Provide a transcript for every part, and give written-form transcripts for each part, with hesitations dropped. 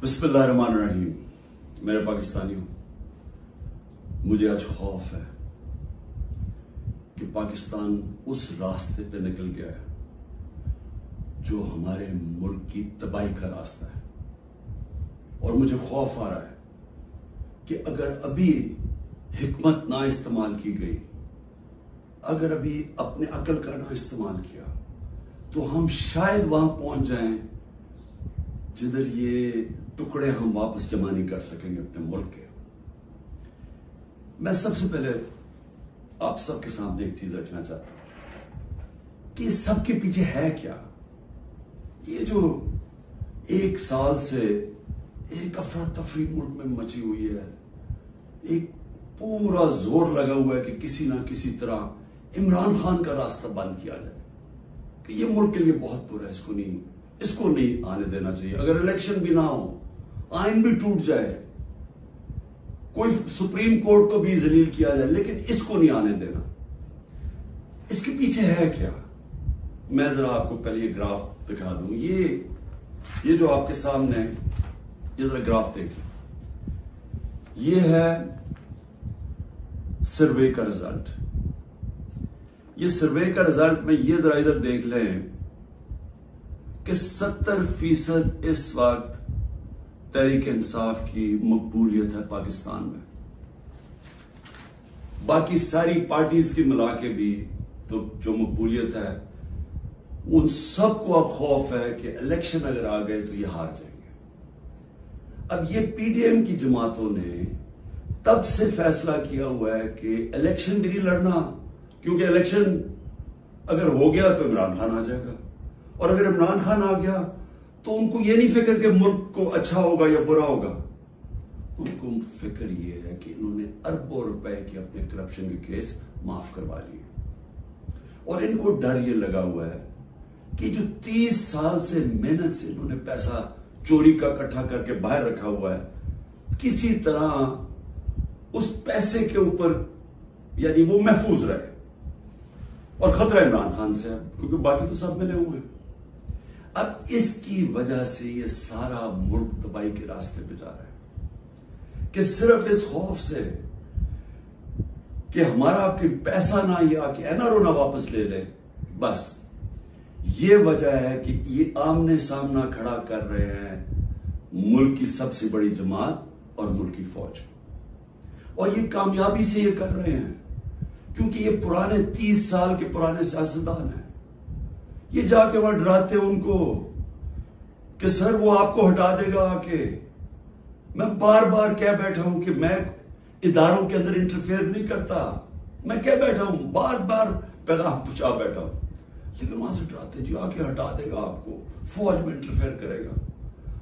बिस्मिल्लाहिर्रहमानिर्रहीम। मेरे पाकिस्तानियों, मुझे आज खौफ है कि पाकिस्तान उस रास्ते पे निकल गया है जो हमारे मुल्क की तबाही का रास्ता है। और मुझे खौफ आ रहा है कि अगर अभी हिकमत ना इस्तेमाल की गई, अगर अभी अपने अकल का ना इस्तेमाल किया, तो हम शायद वहां पहुंच जाएं जिधर ये टुकड़े हम वापस जमा नहीं कर सकेंगे अपने मुल्क के। मैं सबसे पहले आप सबके सामने एक चीज रखना चाहता हूं कि इस सब के पीछे है क्या। ये जो एक साल से एक अफरा तफरी मुल्क में मची हुई है, एक पूरा जोर लगा हुआ है कि किसी ना किसी तरह इमरान खान का रास्ता बंद किया जाए कि ये मुल्क के लिए बहुत बुरा है, इसको नहीं आने देना चाहिए। अगर इलेक्शन भी ना हो, आइन भी टूट जाए, कोई सुप्रीम कोर्ट को भी जलील किया जाए, लेकिन इसको नहीं आने देना। इसके पीछे है क्या? मैं जरा आपको पहले ये ग्राफ दिखा दूं। ये जो आपके सामने है, ये जरा ग्राफ देखिए। ये है सर्वे का रिजल्ट। ये सर्वे का रिजल्ट में ये जरा इधर देख लें कि 70% इस वक्त तहरीक इंसाफ की मकबूलियत है पाकिस्तान में। बाकी सारी पार्टीज की मिला के भी तो जो मकबूलियत है, उन सबको अब खौफ है कि इलेक्शन अगर आ गए तो ये हार जाएंगे। अब ये पीडीएम की जमातों ने तब से फैसला किया हुआ है कि इलेक्शन भी नहीं लड़ना, क्योंकि इलेक्शन अगर हो गया तो इमरान खान आ जाएगा, और अगर इमरान खान आ गया तो उनको ये नहीं फिक्र कि मुल्क को अच्छा होगा या बुरा होगा। उनको फिक्र ये है कि इन्होंने अरबों रुपए के अपने करप्शन के केस माफ करवा लिए, और इनको डर ये लगा हुआ है कि जो 30 साल से मेहनत से इन्होंने पैसा चोरी का इकट्ठा करके बाहर रखा हुआ है, किसी तरह उस पैसे के ऊपर यानी वो महफूज रहे। और खतरा इमरान खान से है, क्योंकि बाकी तो सब मिले हुए हैं। अब इसकी वजह से ये सारा मुल्क तबाही के रास्ते पे जा रहा है कि सिर्फ इस खौफ से कि हमारा आपके पैसा ना ये आके एनआरओ ना वापस ले ले, बस ये वजह है कि ये आमने सामना खड़ा कर रहे हैं मुल्क की सबसे बड़ी जमात और मुल्क की फौज। और ये कामयाबी से ये कर रहे हैं क्योंकि ये पुराने 30 साल के पुराने सियासतदान हैं। ये जाके वहां डराते हैं उनको कि सर वो आपको हटा देगा आके। मैं बार बार कह बैठा हूं कि मैं इदारों के अंदर इंटरफेयर नहीं करता, मैं कह बैठा हूं, बार बार पैगाम पहुंचा बैठा हूं, लेकिन वहां से डराते जी आके हटा देगा आपको, फौज में इंटरफेयर करेगा।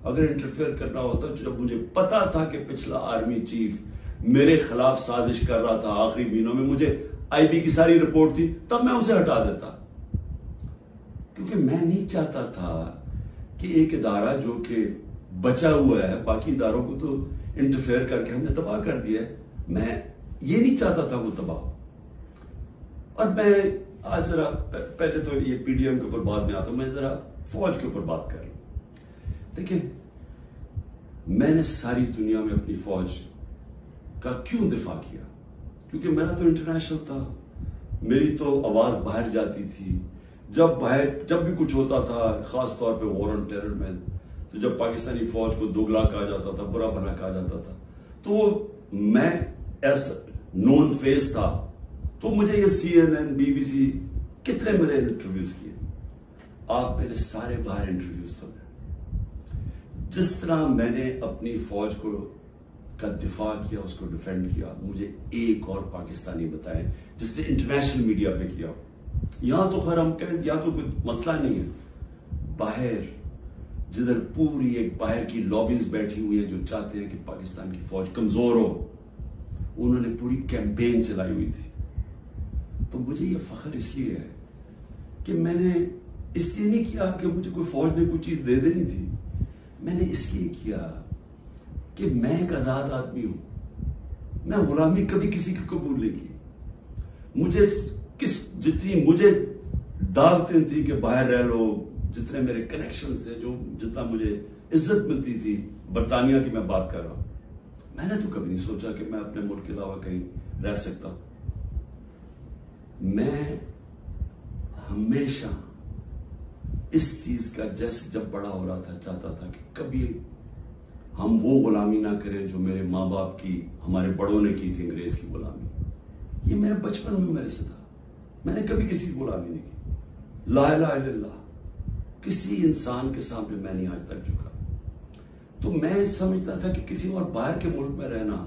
अगर इंटरफेयर करना होता, जब मुझे पता था कि पिछला आर्मी चीफ मेरे खिलाफ साजिश कर रहा था, आखिरी महीनों में मुझे आईबी की सारी रिपोर्ट थी, तब मैं उसे हटा देता, क्योंकि मैं नहीं चाहता था कि एक इदारा जो कि बचा हुआ है, बाकी इदारों को तो इंटरफेयर करके हमने तबाह कर दिया है, मैं ये नहीं चाहता था वो तबाह। और मैं आज जरा पहले तो ये पीडीएम के ऊपर बाद में आता हूं, मैं जरा फौज के ऊपर बात कर लूं। देखिए, मैंने सारी दुनिया में अपनी फौज का क्यों दिफा किया? क्योंकि मेरा तो इंटरनेशनल था, मेरी तो आवाज बाहर जाती थी। जब भी कुछ होता था, खास तौर पे वॉर ऑन टेरर में, तो जब पाकिस्तानी फौज को दोगला कहा जाता था, बुरा भला कहा जाता था, तो मैं एस नोन फेस था, तो मुझे ये CNN, BBC कितने मेरे इंटरव्यूज किए। आप मेरे सारे बाहर इंटरव्यूज सुने। जिस तरह मैंने अपनी फौज को का दिफा किया, उसको डिफेंड किया, मुझे एक और पाकिस्तानी बताएं जिसने इंटरनेशनल मीडिया पे किया। यहां तो खैर हम कहें, यहां तो कोई मसला नहीं है, बाहर जिधर पूरी एक बाहर की लॉबीज बैठी हुई है जो चाहते हैं कि पाकिस्तान की फौज कमजोर हो, उन्होंने पूरी कैंपेन चलाई हुई थी। तो मुझे ये फख्र इसलिए है कि मैंने इसलिए नहीं किया कि मुझे कोई फौज ने कोई चीज दे देनी थी, मैंने इसलिए किया कि मैं एक आजाद आदमी हूं। मैं गुलामी कभी किसी की कबूल नहीं की। मुझे जितनी मुझे दावतें थी कि बाहर रह लो, जितने मेरे कनेक्शंस थे, जो जितना मुझे इज्जत मिलती थी, बरतानिया की मैं बात कर रहा हूं, मैंने तो कभी नहीं सोचा कि मैं अपने मुल्क के अलावा कहीं रह सकता हूं। मैं हमेशा इस चीज का, जैसे जब बड़ा हो रहा था, चाहता था कि कभी हम वो गुलामी ना करें जो मेरे माँ बाप की, हमारे बड़ों ने की थी, अंग्रेज की गुलामी। ये मेरे बचपन में मेरे से था। मैंने कभी किसी की गुलामी नहीं की। ला इलाहा इल्लल्लाह, किसी इंसान के सामने मैं नहीं आज तक झुका। तो मैं समझता था कि किसी और बाहर के मुल्क में रहना,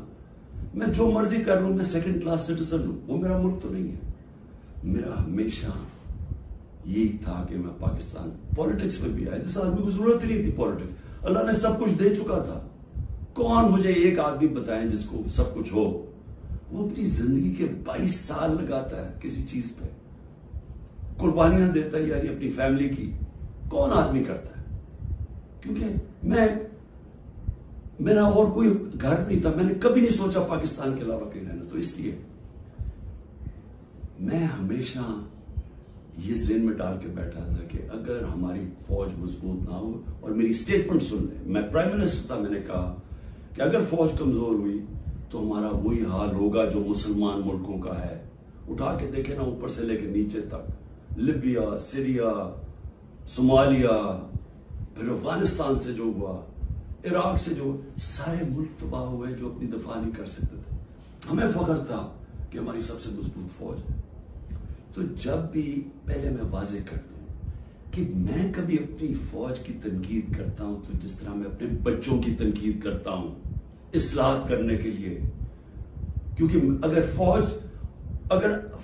मैं जो मर्जी कर लूं, मैं सेकंड क्लास सिटीजन हूं, वो मेरा मुल्क तो नहीं है। मेरा हमेशा यही था कि मैं पाकिस्तान, पॉलिटिक्स में भी आया जिस आदमी को जरूरत ही नहीं थी पॉलिटिक्स, अल्लाह ने सब कुछ दे चुका था। कौन मुझे एक आदमी बताएं जिसको सब कुछ हो? वो अपनी जिंदगी के 22 साल लगाता है किसी चीज पे, कुर्बानियां देता है यानी अपनी फैमिली की। कौन आदमी करता है? क्योंकि मेरा और कोई घर नहीं था, मैंने कभी नहीं सोचा पाकिस्तान के अलावा कहीं रहना। तो इसलिए मैं हमेशा ये ज़हन में डाल के बैठा था कि अगर हमारी फौज मजबूत ना हो, और मेरी स्टेटमेंट सुन ले, मैं प्राइम मिनिस्टर था, मैंने कहा कि अगर फौज कमजोर हुई तो हमारा वही हाल होगा जो मुसलमान मुल्कों का है। उठा के देखे ना, ऊपर से लेके नीचे तक, लिबिया, सीरिया, सोमालिया, फिर अफगानिस्तान से जो हुआ, इराक से जो, सारे मुल्क तबाह हुए जो अपनी दफा नहीं कर सकते थे। हमें फख्र था कि हमारी सबसे मजबूत फौज है। तो जब भी, पहले मैं वाजे कर दूं कि मैं कभी अपनी फौज की तनकीद करता हूं तो जिस तरह मैं अपने बच्चों की तनकीद करता हूं, इस्लाहत करने के लिए। क्योंकि अगर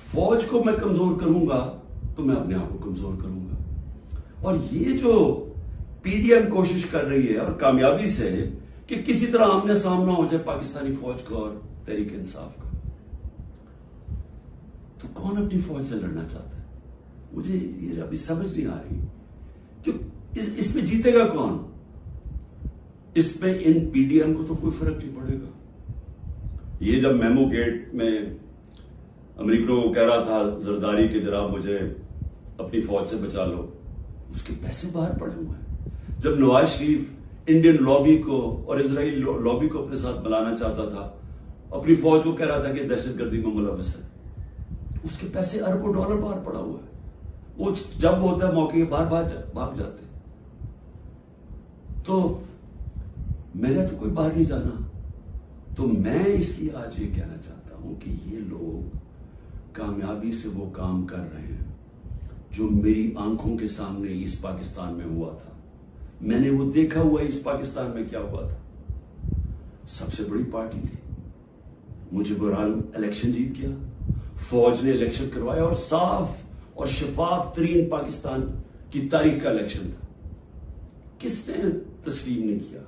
फौज को मैं कमजोर करूंगा तो मैं अपने आप को कमजोर करूंगा। और ये जो पीडीएम कोशिश कर रही है, और कामयाबी से, कि किसी तरह आमने सामना हो जाए पाकिस्तानी फौज का और तहरीक इंसाफ का, तो कौन अपनी फौज से लड़ना चाहता है? मुझे ये अभी समझ नहीं आ रही। क्यों इसमें जीतेगा कौन? इसमें इन पीडीएम को तो कोई फर्क नहीं पड़ेगा। ये जब मेमो गेट में अमरीका को कह रहा था जरदारी के, जनाब मुझे अपनी फौज से बचा लो, उसके पैसे बाहर पड़े हुए हैं। जब नवाज शरीफ इंडियन लॉबी को और इजराइल लॉबी को अपने साथ बुलाना चाहता था, अपनी फौज को कह रहा था कि दहशतगर्दी में मुलव्वस है, उसके पैसे अरबों डॉलर बाहर पड़ा हुआ है। वो जब होता है मौके बाहर भाग जाते। तो मेरा तो कोई बाहर नहीं जाना। तो मैं इसलिए आज ये कहना चाहता हूं कि ये लोग कामयाबी से वो काम कर रहे हैं जो मेरी आंखों के सामने ईस्ट पाकिस्तान में हुआ था। मैंने वो देखा हुआ ईस्ट पाकिस्तान में क्या हुआ था। सबसे बड़ी पार्टी थी, मुझे बहरहाल इलेक्शन जीत गया, फौज ने इलेक्शन करवाया, और साफ और शफाफ तरीन पाकिस्तान की तारीख का इलेक्शन था। किसने तस्लीम नहीं किया?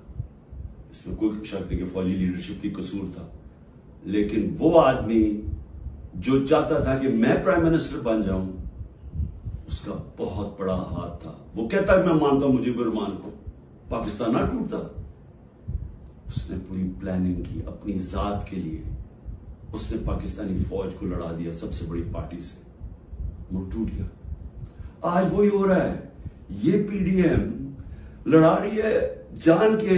इसमें कोई शक नहीं कि फौजी लीडरशिप की कसूर था। लेकिन वो आदमी जो चाहता था कि मैं प्राइम मिनिस्टर बन जाऊं, उसका बहुत बड़ा हाथ था। वो कहता है मैं मानता हूं मुजीबुर रहमान को, पाकिस्तान ना टूटता। उसने पूरी प्लानिंग की अपनी जात के लिए। उसने पाकिस्तानी फौज को लड़ा दिया सबसे बड़ी पार्टी से, मुल्क टूट गया। आज वही हो रहा है। ये पीडीएम लड़ा रही है जान के।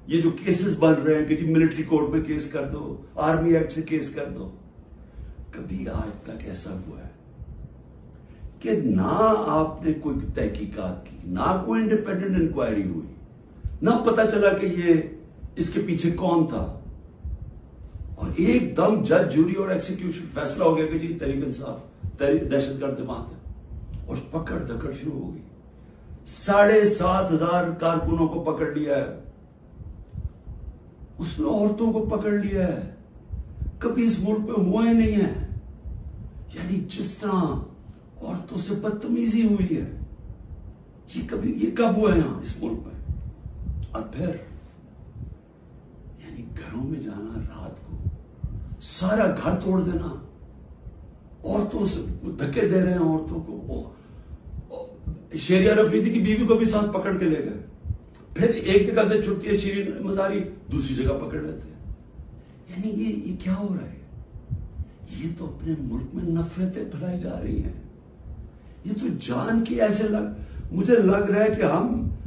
ये जो केसेस बन रहे हैं कि जी मिलिट्री कोर्ट में केस कर दो, आर्मी एक्ट से केस कर दो, कभी आज तक ऐसा हुआ है कि ना आपने कोई तहकीकात की, ना कोई इंडिपेंडेंट इंक्वायरी हुई, ना पता चला कि ये इसके पीछे कौन था, और एकदम जज, जूरी और एग्जीक्यूशन फैसला हो गया कि जी तहरीक इंसाफ दहशतगर्द जमात है, और पकड़ धकड़ शुरू हो गई। 7,500 कारकुनों को पकड़ लिया है, उसमें औरतों को पकड़ लिया है। कभी इस मुल्क में हुआ ही नहीं है। यानी जिस तरह औरतों से बदतमीजी हुई है, ये कब हुआ है यहां इस मुल्क में? और फिर यानी घरों में जाना, रात को सारा घर तोड़ देना, औरतों से धक्के दे रहे हैं औरतों को। शेरिया रफीदी की बीवी को भी साथ पकड़ के ले गए। फिर एक जगह से छुट्टी है शीरीन मजारी, दूसरी जगह पकड़ लेते हैं। यानी ये क्या हो रहा है? ये तो अपने मुल्क में नफरतें फैलाई जा रही हैं। ये तो जान के ऐसे मुझे लग रहा है कि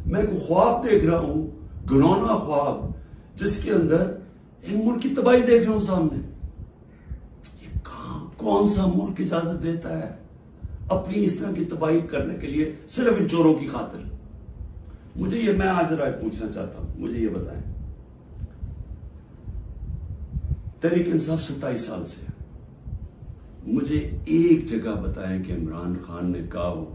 मैं एक ख्वाब देख रहा हूं, घिनौना ख्वाब, जिसके अंदर एक मुल्क की तबाही देख रहा हूं सामने। ये कौन सा मुल्क इजाजत देता है अपनी इस तरह की तबाही करने के लिए, सिर्फ इन चोरों की खातिर? मैं आज राय पूछना चाहता हूं, मुझे ये बताएं, तहरीक इंसाफ 27 साल से, मुझे एक जगह बताएं कि इमरान खान ने कहा हो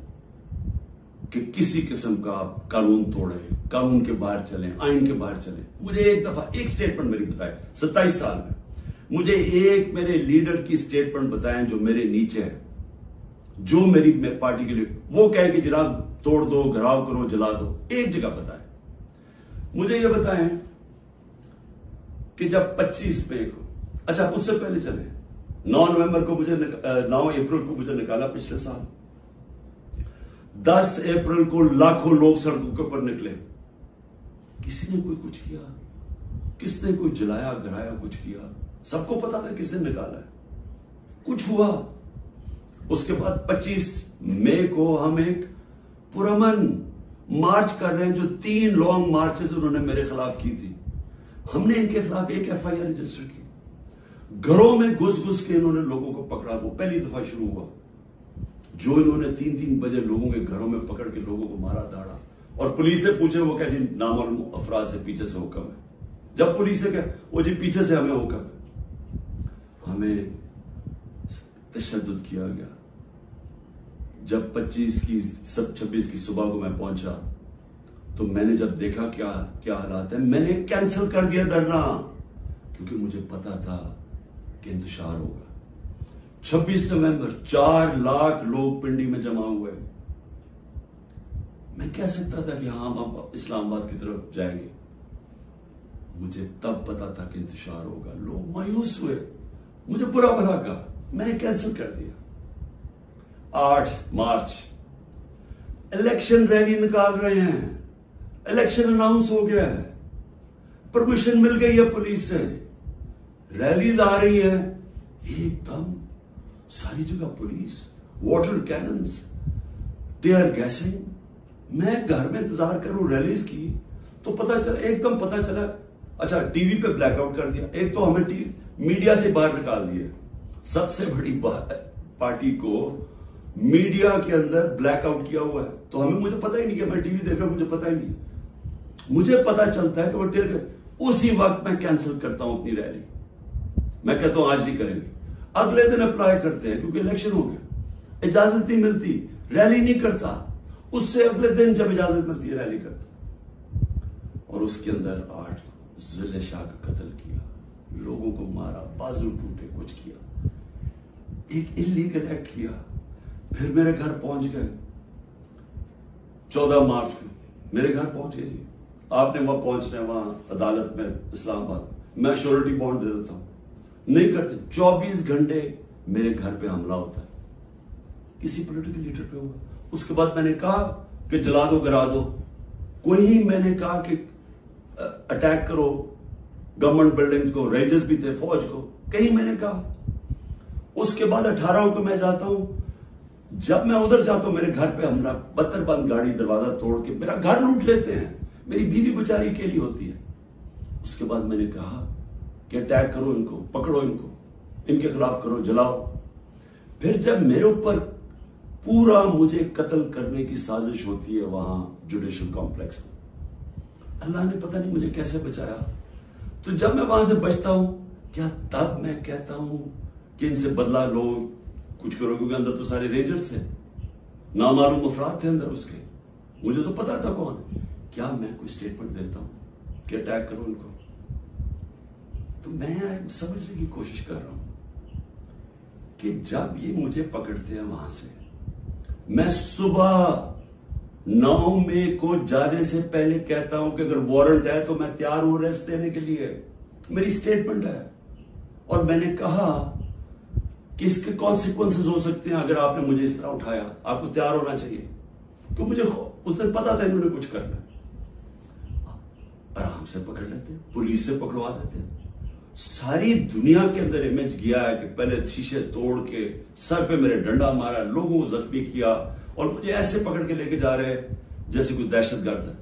कि किसी किस्म का आप कानून तोड़ें, कानून के बाहर चलें, आइन के बाहर चलें। मुझे एक दफा एक स्टेटमेंट मेरी बताएं 27 साल में, मुझे एक मेरे लीडर की स्टेटमेंट बताएं जो मेरे नीचे है, जो मेरी पार्टी के लिए वो कहे कि जनाब तोड़ दो, घराव करो, जला दो। एक जगह बताएं। मुझे ये बताएं कि जब 25 मई को, अच्छा उससे पहले चले, 9 अप्रैल को मुझे निकाला पिछले साल, 10 अप्रैल को लाखों लोग सड़कों के ऊपर निकले। किसी ने कोई कुछ किया? किसने कोई जलाया, गिराया, कुछ किया? सबको पता था किसने निकाला है, कुछ हुआ? उसके बाद 25 मई को हम एक पुरअमन मार्च कर रहे हैं, जो 3 लॉन्ग मार्चेस उन्होंने मेरे खिलाफ की थी। हमने इनके खिलाफ एक FIR रजिस्टर की। घरों में घुस के इन्होंने लोगों को पकड़ा। वो पहली दफा शुरू हुआ जो इन्होंने 3-3 बजे लोगों के घरों में पकड़ के लोगों को मारा, दाड़ा, और पुलिस से पूछे, वो कह जी नामालूम अफराद से पीछे से हुक्म है। जब पुलिस से कहे, वो जी पीछे से हमें हुक्म है। हमें तशद्दुद किया गया। जब 26 की सुबह को मैं पहुंचा तो मैंने जब देखा क्या हालात है, मैंने कैंसिल कर दिया धरना, क्योंकि मुझे पता था कि इंतशार होगा। 26 नवंबर 4 लाख लोग पिंडी में जमा हुए। मैं कह सकता था कि हाँ, हम अब इस्लामाबाद की तरफ जाएंगे। मुझे तब पता था कि इंतशार होगा। लोग मायूस हुए, मुझे बुरा भला कहा, मैंने कैंसिल कर दिया। 8 मार्च इलेक्शन रैली निकाल रहे हैं, इलेक्शन अनाउंस हो गया है, परमिशन मिल गई है पुलिस से, रैली आ रही है, एकदम सारी जगह police, water cannons, tear gassing. मैं घर में इंतजार करूं रैलीज की, तो एकदम पता चला, अच्छा टीवी पे ब्लैकआउट कर दिया। एक तो हमें मीडिया से बाहर निकाल दिया। सबसे बड़ी पार्टी को मीडिया के अंदर ब्लैकआउट किया हुआ है, तो मुझे पता ही नहीं कि मैं टीवी देख रहा हूं, मुझे पता ही नहीं। मुझे पता चलता है कि वो टीयर, उसी वक्त मैं कैंसिल करता हूं अपनी रैली। मैं कहता हूं आज नहीं करेंगे, अगले दिन अप्लाई करते हैं, क्योंकि इलेक्शन हो गया, इजाजत नहीं मिलती, रैली नहीं करता। उससे अगले दिन जब इजाजत मिलती है रैली करता। और उसके अंदर 8 जिले शाह का कत्ल किया, लोगों को मारा, बाजू टूटे, कुछ किया, एक इलीगल एक्ट किया। फिर मेरे घर पहुंच गए 14 मार्च को, मेरे घर पहुंचे जी। आपने वहां पहुंचना है, वहां अदालत में इस्लामाबाद, मैं श्योरिटी बॉन्ड दे देता हूं, नहीं करते। 24 घंटे मेरे घर पे हमला होता है, किसी पॉलिटिकल लीडर पे होगा। उसके बाद मैंने कहा कि जला दो, गिरा दो, कोई मैंने कहा कि अटैक करो गवर्नमेंट बिल्डिंग्स को, रेंजर्स भी थे, फौज को, कहीं मैंने कहा। उसके बाद 18 को मैं जाता हूं, जब मैं उधर जाता हूं मेरे घर पे हमला, बंद गाड़ी, दरवाजा तोड़ के मेरा घर लूट लेते हैं, मेरी बीवी बेचारी अकेली होती है। उसके बाद मैंने कहा कि अटैक करो इनको, पकड़ो इनको, इनके खिलाफ करो, जलाओ। फिर जब मेरे ऊपर पूरा मुझे कत्ल करने की साजिश होती है वहां जुडिशल कॉम्प्लेक्स में, अल्लाह ने पता नहीं मुझे कैसे बचाया। तो जब मैं वहां से बचता हूं, क्या तब मैं कहता हूं कि इनसे बदला लो, कुछ करो? क्योंकि अंदर तो सारे रेंजर्स थे, नामालूम अफराद थे अंदर उसके, मुझे तो पता था कौन। क्या मैं कोई स्टेटमेंट देता हूं कि अटैक करो इनको? तो मैं समझने की कोशिश कर रहा हूं कि जब ये मुझे पकड़ते हैं वहां से, मैं सुबह 9 मई को जाने से पहले कहता हूं कि अगर वारंट है तो मैं तैयार हूं अरेस्ट देने के लिए, मेरी स्टेटमेंट है। और मैंने कहा कि इसके कॉन्सिक्वेंसेस हो सकते हैं अगर आपने मुझे इस तरह उठाया, आपको तैयार होना चाहिए। क्योंकि मुझे उस दिन पता था इन्होंने कुछ करना, आराम से पकड़ लेते, पुलिस से पकड़वा देते। सारी दुनिया के अंदर इमेज गया है कि पहले शीशे तोड़ के सर पे मेरे डंडा मारा, लोगों को जख्मी किया, और मुझे ऐसे पकड़ के लेके जा रहे हैं जैसे कोई दहशतगर्द है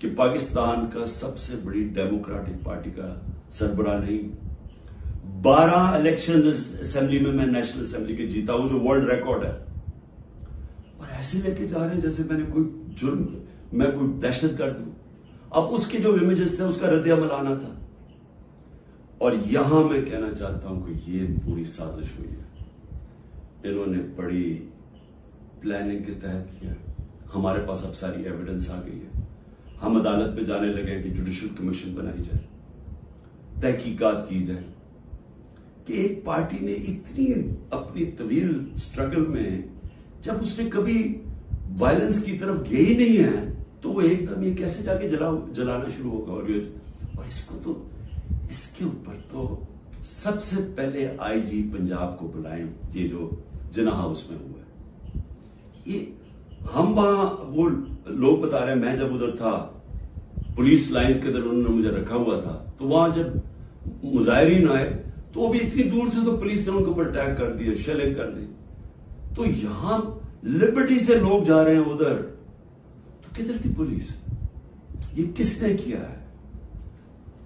कि पाकिस्तान का सबसे बड़ी डेमोक्रेटिक पार्टी का सरबराह नहीं। 12 इलेक्शन असेंबली में मैं नेशनल असेंबली के जीता हूं, जो वर्ल्ड रिकॉर्ड है, और ऐसे लेके जा रहे हैं जैसे मैंने कोई जुर्म, मैं कोई दहशतगर्द हूं। अब उसके जो इमेजेस थे उसका रद्द-ए-अमल आना था। और यहां मैं कहना चाहता हूं कि ये पूरी साजिश हुई है, इन्होंने बड़ी प्लानिंग के तहत किया। हमारे पास अब सारी एविडेंस आ गई है, हम अदालत में जाने लगे कि जुडिशल कमीशन बनाई जाए, तहकीकात की जाए कि एक पार्टी ने इतनी अपनी तवील स्ट्रगल में, जब उसने कभी वायलेंस की तरफ गई ही नहीं है, तो वो एकदम ये कैसे जाके जलाना शुरू होगा। और इसको तो, इसके ऊपर तो सबसे पहले आईजी पंजाब को बुलाएं, ये जो जिन्ना हाउस में हुआ है। ये हम वहां, वो लोग बता रहे हैं, मैं जब उधर था पुलिस लाइंस के अंदर उन्होंने मुझे रखा हुआ था, तो वहां जब मुजाहिरीन आए तो वो भी इतनी दूर थे तो पुलिस ने उनके ऊपर अटैक कर दिया, शेलिंग कर दी। तो यहां लिबर्टी से लोग जा रहे हैं उधर, तो किधर थी पुलिस? ये किसने किया है?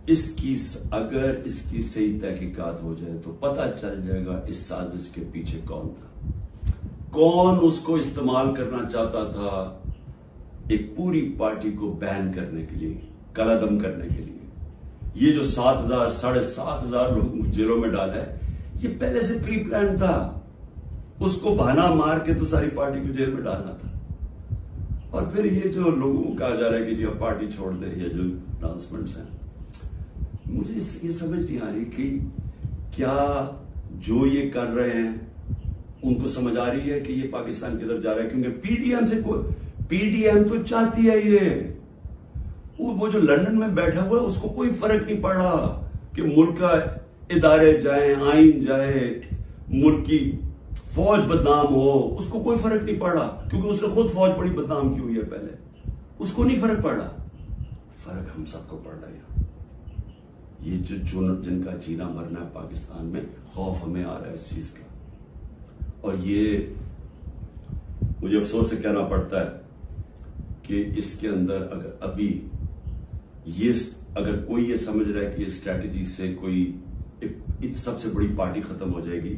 अगर इसकी सही तहकीकात हो जाए तो पता चल जाएगा इस साजिश के पीछे कौन था, कौन उसको इस्तेमाल करना चाहता था एक पूरी पार्टी को बैन करने के लिए, कलादम करने के लिए। ये जो 7,000 7,500 लोग जेलों में डाला है, ये पहले से प्री प्लान था। उसको बहाना मार के तो सारी पार्टी को जेल में डालना था। और फिर ये जो लोगों को कहा जा रहा है कि जी अब पार्टी छोड़ दे, ये जो अनाउंसमेंट्स हैं, मुझे ये समझ नहीं आ रही कि क्या जो ये कर रहे हैं उनको समझ आ रही है कि ये पाकिस्तान किधर जा रहा है। क्योंकि पीडीएम तो चाहती है ये, वो जो लंदन में बैठा हुआ है उसको कोई फर्क नहीं पड़ा कि मुल्क का इदारे जाए, आइन जाए, मुल्क की फौज बदनाम हो, उसको कोई फर्क नहीं पड़ा, क्योंकि उसने खुद फौज बड़ी बदनाम की हुई है पहले, उसको नहीं फर्क पड़ा। फर्क हम सबको पड़ रहा है। ये जो जिनका जीना मरना है पाकिस्तान में, खौफ हमें आ रहा है इस चीज का। और ये मुझे अफसोस से कहना पड़ता है कि इसके अंदर अगर कोई ये समझ रहा है कि ये स्ट्रैटेजी से कोई एक सबसे बड़ी पार्टी खत्म हो जाएगी,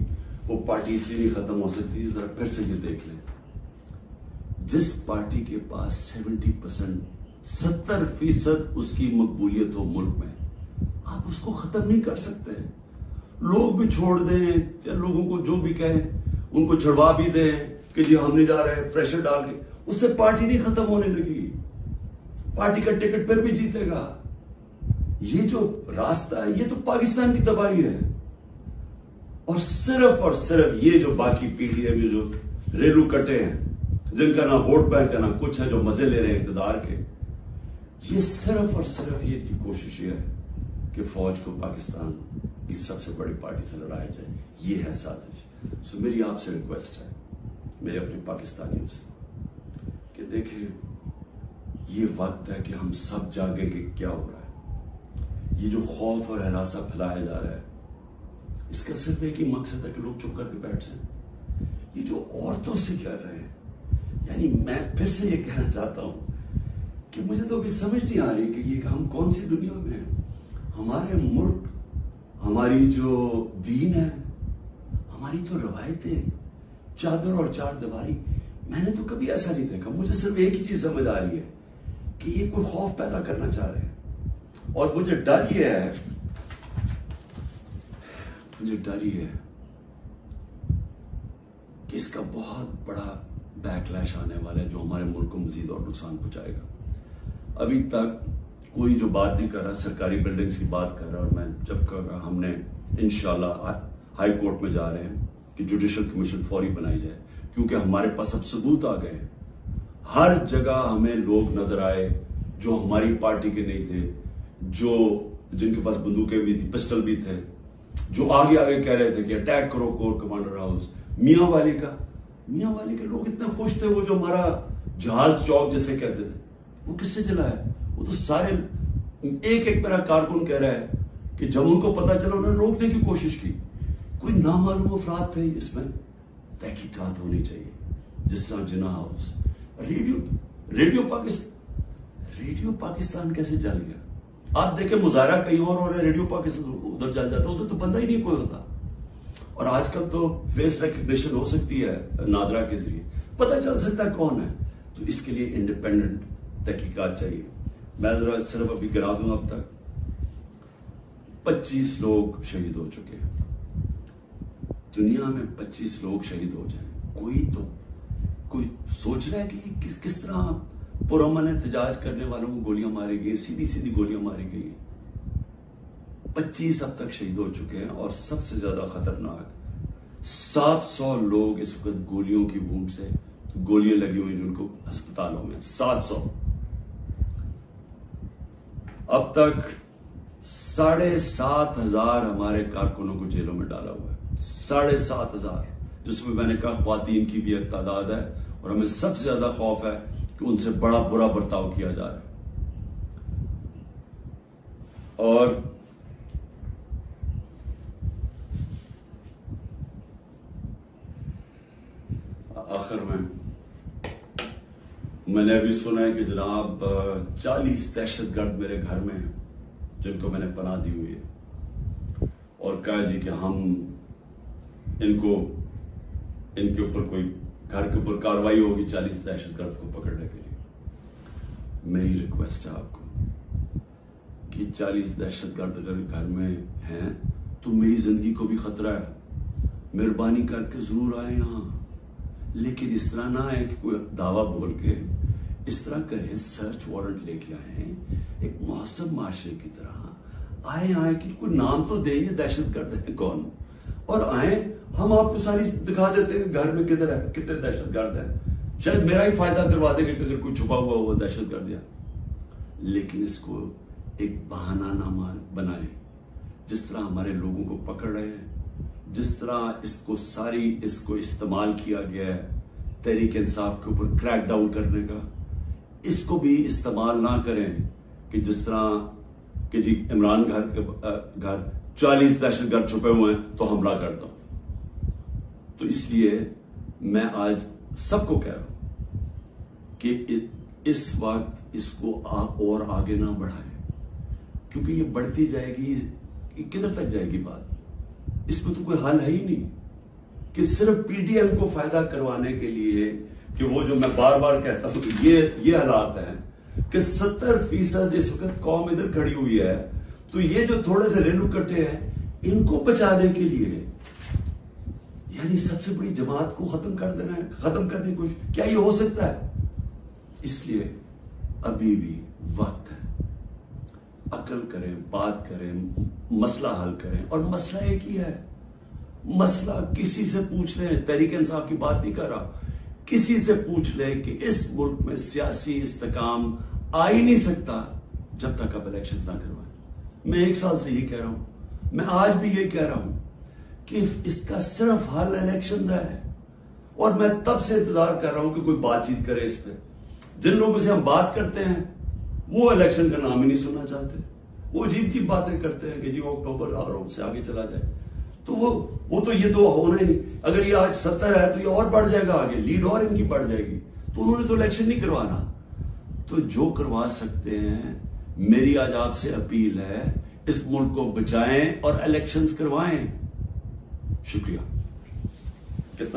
वो पार्टी इसलिए नहीं खत्म हो सकती। जरा फिर से ये देख लें, जिस पार्टी के पास 70% उसकी मकबूलियत हो मुल्क में, आप उसको खत्म नहीं कर सकते। लोग भी छोड़ दें, या लोगों को जो भी कहें उनको छुड़वा भी दें कि जी हम नहीं जा रहे, प्रेशर डाल के, उससे पार्टी नहीं खत्म होने लगी। पार्टी का टिकट पर भी जीतेगा। ये जो रास्ता है, ये तो पाकिस्तान की तबाही है। और सिर्फ ये जो बाकी पीडीएम जो रेलू कटे हैं, जिनका ना वोट बैंक है ना कुछ है, जो मजे ले रहे हैं इक़्तिदार के, ये सिर्फ ये की कोशिश ये है कि फौज को पाकिस्तान की सबसे बड़ी पार्टी से लड़ाया जाए। ये है साजिश। सो मेरी आपसे रिक्वेस्ट है, मेरे अपने पाकिस्तानियों से, कि देखिए ये वक्त है कि हम सब जागे कि क्या हो रहा है। ये जो खौफ और हरासा फैलाया जा रहा है, इसका सिर्फ एक ही मकसद है कि लोग चुप करके बैठ जाएं। ये जो औरतों से कर रहे हैं, यानी मैं फिर से ये कहना चाहता हूं कि मुझे तो अभी समझ नहीं आ रही कि ये हम कौन सी दुनिया में हैं। हमारे मुल्क, हमारी जो दीन है, हमारी तो रवायतें, चादर और चार दीवारी, मैंने तो कभी ऐसा नहीं देखा। मुझे सिर्फ एक ही चीज समझ आ रही है कि ये कोई खौफ पैदा करना चाह रहे हैं। और मुझे डर ये है कि इसका बहुत बड़ा बैकलैश आने वाला है, जो हमारे मुल्क को मजीद और नुकसान पहुंचाएगा। अभी तक कोई जो बात नहीं कर रहा, सरकारी बिल्डिंग्स की बात कर रहा, और मैं जब कहा हमने इंशाल्लाह हाई कोर्ट में जा रहे हैं कि जुडिशल कमीशन फौरी बनाई जाए, क्योंकि हमारे पास अब सबूत आ गए हैं। हर जगह हमें लोग नजर आए जो हमारी पार्टी के नहीं थे, जिनके पास बंदूकें भी थी, पिस्टल भी थे, जो आगे कह रहे थे कि अटैक करो कोर कमांडर हाउस। मियां वाली के लोग इतने खुश थे, वो जो हमारा जहाज चौक जैसे कहते थे, वो किससे जलाया? वो तो सारे एक मेरा कारकुन कह रहा है कि जब उनको पता चला उन्होंने रोकने की कोशिश की। कोई नामालूम अफराद थे, इसमें तहकीकात होनी चाहिए। जिस तरह जिना हाउस, रेडियो पाकिस्तान कैसे जल गया? आप देखें मुजाहरा कहीं और हो रहा है, रेडियो पाकिस्तान उधर जल जाता है, उधर तो बंदा ही नहीं कोई होता। और आजकल तो फेस रिकग्निशन हो सकती है नादरा के जरिए, पता चल सकता है कौन है। तो इसके लिए इंडिपेंडेंट तहकीकात चाहिए। मैं जरा सिर्फ अभी गिरा दूं, अब तक 25 लोग शहीद हो चुके हैं। दुनिया में 25 लोग शहीद हो जाए, कोई सोच रहा है कि किस तरह पुरअमन एहतजाज करने वालों को गोलियां मारी गई, सीधी सीधी गोलियां मारी गई। 25 अब तक शहीद हो चुके हैं और सबसे ज्यादा खतरनाक 700 लोग इस वक्त गोलियों की वूंड से, गोलियां लगी हुई जिनको अस्पतालों में 700। अब तक 7,500 हमारे कारकुनों को जेलों में डाला हुआ है, 7,500, जिसमें मैंने कहा ख्वातीन की भी एक तादाद है। और हमें सबसे ज्यादा खौफ है कि उनसे बड़ा बुरा बर्ताव किया जा रहा है। और आखिर में मैंने अभी सुना है कि जनाब 40 दहशतगर्द मेरे घर में हैं, जिनको मैंने पनाह दी हुई है, और कहा जी कि हम इनके ऊपर कोई घर के ऊपर कार्रवाई होगी 40 दहशतगर्द को पकड़ने के लिए। मेरी रिक्वेस्ट है आपको कि 40 दहशतगर्द अगर घर में हैं तो मेरी जिंदगी को भी खतरा है, मेहरबानी करके जरूर आए यहां। लेकिन इस तरह ना आए कि कोई दावा बोल के, इस तरह करें, सर्च वारंट लेके आए, एक मुहस्सब माशरे की तरह आए कि कोई नाम तो दे, ये दहशतगर्द है कौन, और आए, हम आपको सारी दिखा देते हैं घर में किधर है, कितने दहशतगर्द है। शायद मेरा ही फायदा करवा देंगे कि अगर कोई छुपा हुआ वो दहशतगर्द है। लेकिन इसको एक बहाना ना बनाए। जिस तरह हमारे लोगों को पकड़ रहे हैं, जिस तरह इसको इस्तेमाल किया गया है तहरीक इंसाफ के ऊपर क्रैक डाउन करने का, इसको भी इस्तेमाल ना करें कि जिस तरह कि जी इमरान घर 40 दहशतगर्द छुपे हुए हैं तो हमला कर दो। तो इसलिए मैं आज सबको कह रहा हूं कि इस वक्त इसको और आगे ना बढ़ाएं, क्योंकि ये बढ़ती जाएगी, किधर तक जाएगी बात? इसमें तो कोई हल है ही नहीं कि सिर्फ पीडीएम को फायदा करवाने के लिए, कि वो जो मैं बार बार कहता हूं कि ये हालात है कि 70% इस वक्त कौम इधर खड़ी हुई है, तो ये जो थोड़े से रेणु कट्टे हैं इनको बचाने के लिए यानी सबसे बड़ी जमात को खत्म कर देना है, खत्म करने की कोशिश, क्या ये हो सकता है? इसलिए अभी भी वक्त है, अकल करें, बात करें, मसला हल करें। और मसला एक ही है, मसला किसी से पूछ लें, तहरीक इंसाफ की बात नहीं कर रहा, किसी से पूछ लें कि इस मुल्क में सियासी इस्तेकाम आ ही नहीं सकता जब तक आप इलेक्शन ना करवाएं। मैं 1 साल से यही कह रहा हूं, मैं आज भी यही कह रहा हूं कि इसका सिर्फ हल इलेक्शन है। और मैं तब से इंतजार कर रहा हूं कि कोई बातचीत करे इस पे। जिन लोगों से हम बात करते हैं वो इलेक्शन का नाम ही नहीं सुनना चाहते, वो अजीब अजीब बातें करते हैं कि जी अक्टूबर और उससे आगे चला जाए। तो वो तो ये तो होना ही नहीं। अगर ये आज 70 है तो ये और बढ़ जाएगा आगे, लीड और इनकी बढ़ जाएगी। तो उन्होंने तो इलेक्शन नहीं करवाना। तो जो करवा सकते हैं, मेरी आज आपसे अपील है, इस मुल्क को बचाएं और इलेक्शंस करवाएं। शुक्रिया। कितना